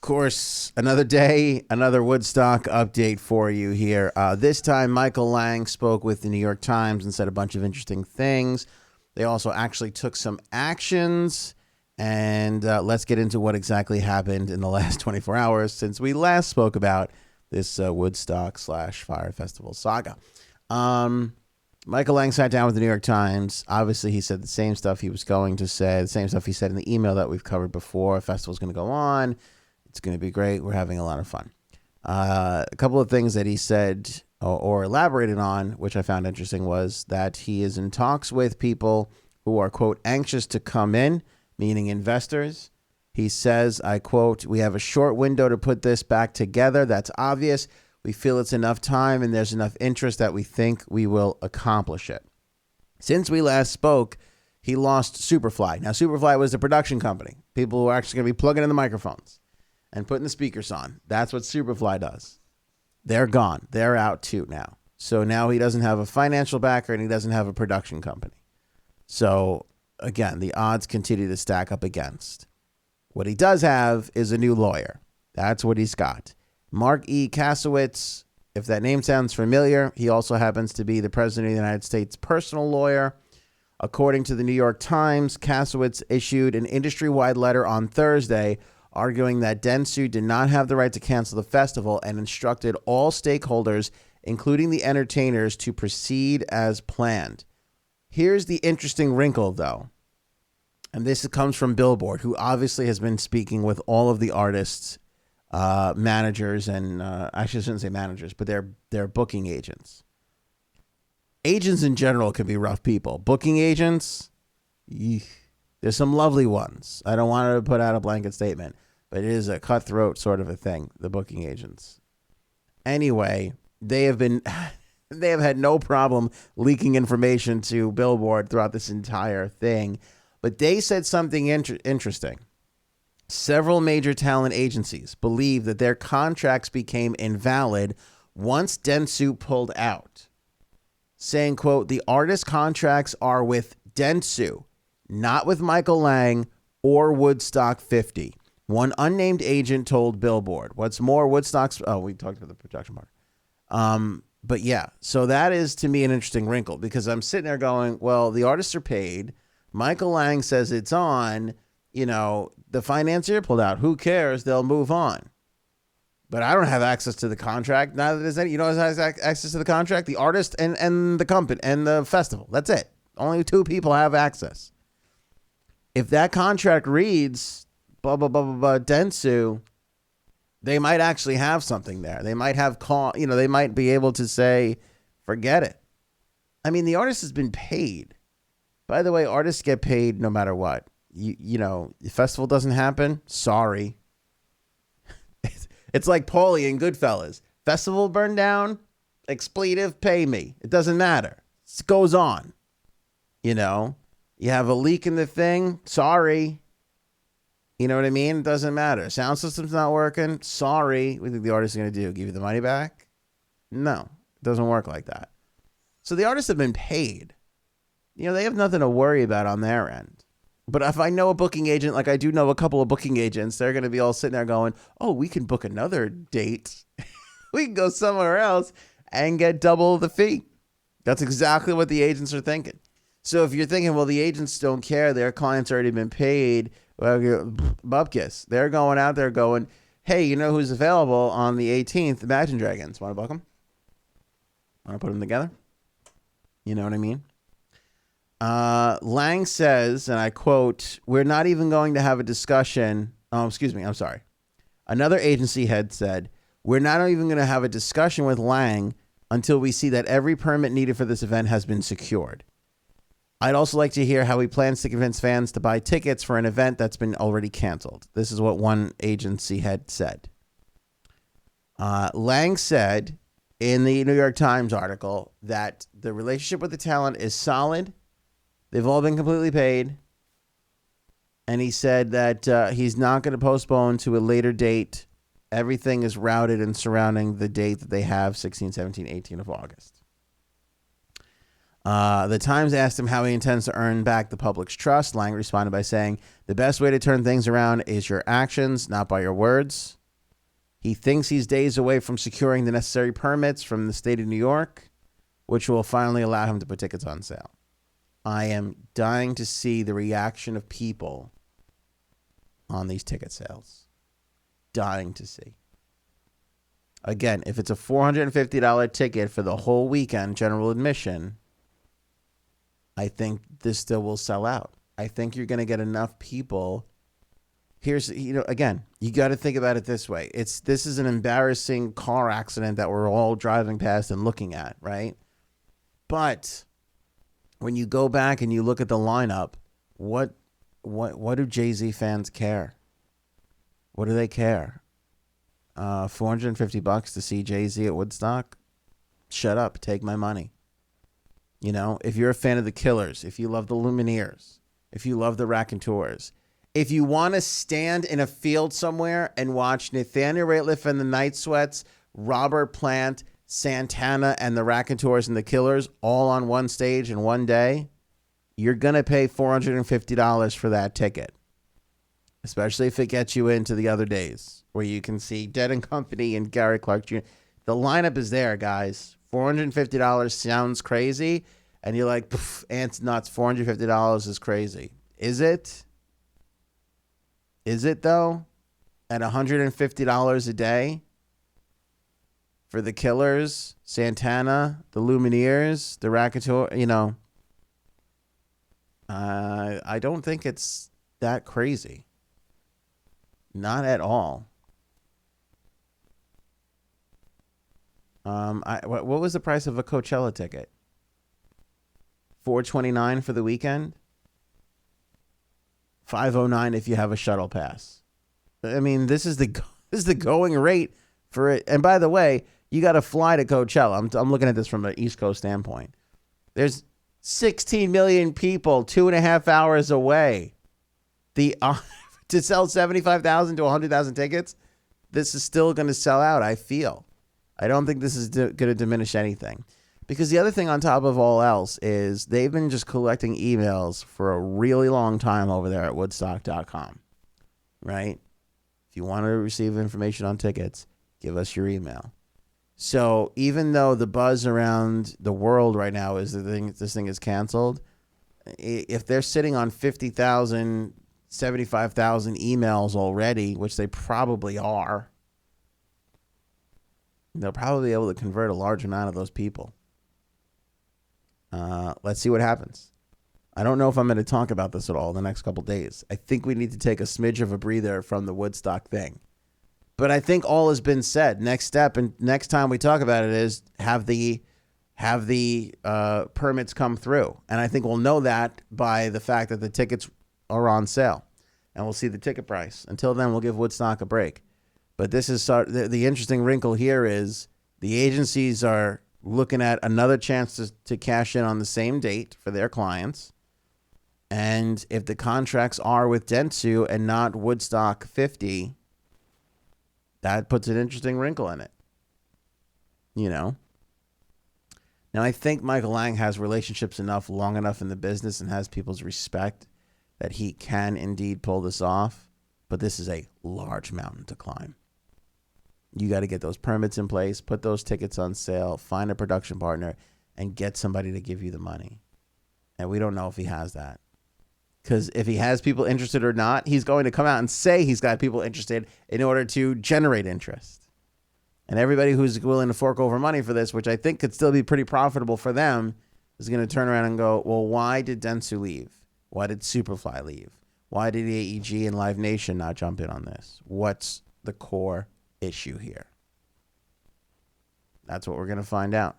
course, another day, another Woodstock update for you here. This time, Michael Lang spoke with the New York Times and said a bunch of interesting things. They also actually took some actions. And let's get into what exactly happened in the last 24 hours since we last spoke about this Woodstock / Fyre Festival saga. Michael Lang sat down with the New York Times. Obviously, he said the same stuff he was going to say, the same stuff he said in the email that we've covered before. A festival's going to go on. It's going to be great. We're having a lot of fun. A couple of things that he said or elaborated on, which I found interesting, was that he is in talks with people who are, quote, anxious to come in, meaning investors. He says, I quote, "We have a short window to put this back together. That's obvious. We feel it's enough time and there's enough interest that we think we will accomplish it." Since we last spoke, he lost Superfly. Now, Superfly was the production company. People who are actually going to be plugging in the microphones and putting the speakers on. That's what Superfly does. They're gone. They're out too now. So now he doesn't have a financial backer and he doesn't have a production company. So again, the odds continue to stack up against. What he does have is a new lawyer. That's what he's got. Mark E. Kasowitz, if that name sounds familiar, he also happens to be the president of the United States' personal lawyer. According to the New York Times, Kasowitz issued an industry-wide letter on Thursday arguing that Dentsu did not have the right to cancel the festival and instructed all stakeholders, including the entertainers, to proceed as planned. Here's the interesting wrinkle, though, and this comes from Billboard, who obviously has been speaking with all of the artists, managers, and actually I shouldn't say managers, but they're booking agents. Agents in general can be rough people. Booking agents, there's some lovely ones. I don't want to put out a blanket statement, but it is a cutthroat sort of a thing, the booking agents. Anyway, they have had no problem leaking information to Billboard throughout this entire thing. But they said something interesting. Several major talent agencies believe that their contracts became invalid once Dentsu pulled out, saying, quote, "The artist contracts are with Dentsu, not with Michael Lang or Woodstock 50. One unnamed agent told Billboard. What's more, Woodstock's... Oh, we talked about the production part. But yeah, so that is to me an interesting wrinkle because I'm sitting there going, well, the artists are paid. Michael Lang says it's on. You know, the financier pulled out. Who cares? They'll move on. But I don't have access to the contract. Neither does any. You know who has access to the contract? The artist and the company and the festival. That's it. Only two people have access. If that contract reads blah blah blah blah blah Dentsu, they might actually have something there. They might have they might be able to say, forget it. I mean, the artist has been paid. By the way, artists get paid no matter what. You know, the festival doesn't happen. Sorry. It's like Paulie in Goodfellas. Festival burned down. Expletive, pay me. It doesn't matter. It goes on. You know, you have a leak in the thing. Sorry. You know what I mean? It doesn't matter. Sound system's not working. Sorry. What do you think the artist is going to do? Give you the money back? No, it doesn't work like that. So the artists have been paid. You know, they have nothing to worry about on their end. But if I know a booking agent, like I do know a couple of booking agents, they're going to be all sitting there going, oh, we can book another date. We can go somewhere else and get double the fee. That's exactly what the agents are thinking. So if you're thinking, well, the agents don't care, their clients already been paid, well, bupkis. They're going out there going, hey, you know who's available on the 18th? Imagine Dragons. Want to book them? Want to put them together? You know what I mean? Lang says, and I quote, "We're not even going to have a discussion." Oh, excuse me. I'm sorry. Another agency head said, "We're not even going to have a discussion with Lang until we see that every permit needed for this event has been secured. I'd also like to hear how he plans to convince fans to buy tickets for an event that's been already canceled." This is what one agency head said. Lang said in the New York Times article that the relationship with the talent is solid. They've all been completely paid. And he said that he's not going to postpone to a later date. Everything is routed and surrounding the date that they have, 16, 17, 18 of August. The Times asked him how he intends to earn back the public's trust. Lang responded by saying, the best way to turn things around is your actions, not by your words. He thinks he's days away from securing the necessary permits from the state of New York, which will finally allow him to put tickets on sale. I am dying to see the reaction of people on these ticket sales. Dying to see. Again, if it's a $450 ticket for the whole weekend, general admission, I think this still will sell out. I think you're going to get enough people. Here's, again, you got to think about it this way. This is an embarrassing car accident that we're all driving past and looking at, right? But when you go back and you look at the lineup, what do Jay-Z fans care? What do they care? $450 to see Jay-Z at Woodstock? Shut up. Take my money. If you're a fan of the Killers, if you love the Lumineers, if you love the Raconteurs, if you want to stand in a field somewhere and watch Nathaniel Rateliff and the Night Sweats, Robert Plant, Santana, and the Raconteurs and the Killers all on one stage in one day, you're going to pay $450 for that ticket, especially if it gets you into the other days where you can see Dead and Company and Gary Clark Jr. The lineup is there, guys. $450 sounds crazy, and you're like, ants nuts, $450 is crazy. Is it? Is it, though? At $150 a day for the Killers, Santana, the Lumineers, the Raconteur, I don't think it's that crazy. Not at all. What was the price of a Coachella ticket? $429 for the weekend. $509 if you have a shuttle pass. I mean, this is the going rate for it. And by the way, you got to fly to Coachella. I'm looking at this from an East Coast standpoint. There's 16 million people 2.5 hours away. To sell 75,000 to 100,000 tickets, this is still going to sell out, I feel. I don't think this is going to diminish anything. Because the other thing on top of all else is they've been just collecting emails for a really long time over there at Woodstock.com, right? If you want to receive information on tickets, give us your email. So even though the buzz around the world right now is this thing is canceled, if they're sitting on 50,000, 75,000 emails already, which they probably are, they'll probably be able to convert a large amount of those people. Let's see what happens. I don't know if I'm going to talk about this at all in the next couple days. I think we need to take a smidge of a breather from the Woodstock thing. But I think all has been said. Next step and next time we talk about it is have the permits come through. And I think we'll know that by the fact that the tickets are on sale. And we'll see the ticket price. Until then, we'll give Woodstock a break. But this is the interesting wrinkle here is the agencies are looking at another chance to cash in on the same date for their clients. And if the contracts are with Dentsu and not Woodstock 50, that puts an interesting wrinkle in it. Now, I think Michael Lang has relationships long enough in the business and has people's respect that he can indeed pull this off. But this is a large mountain to climb. You got to get those permits in place, put those tickets on sale, find a production partner, and get somebody to give you the money. And we don't know if he has that. Because if he has people interested or not, he's going to come out and say he's got people interested in order to generate interest. And everybody who's willing to fork over money for this, which I think could still be pretty profitable for them, is going to turn around and go, well, why did Dentsu leave? Why did Superfly leave? Why did AEG and Live Nation not jump in on this? What's the core issue here? That's what we're going to find out.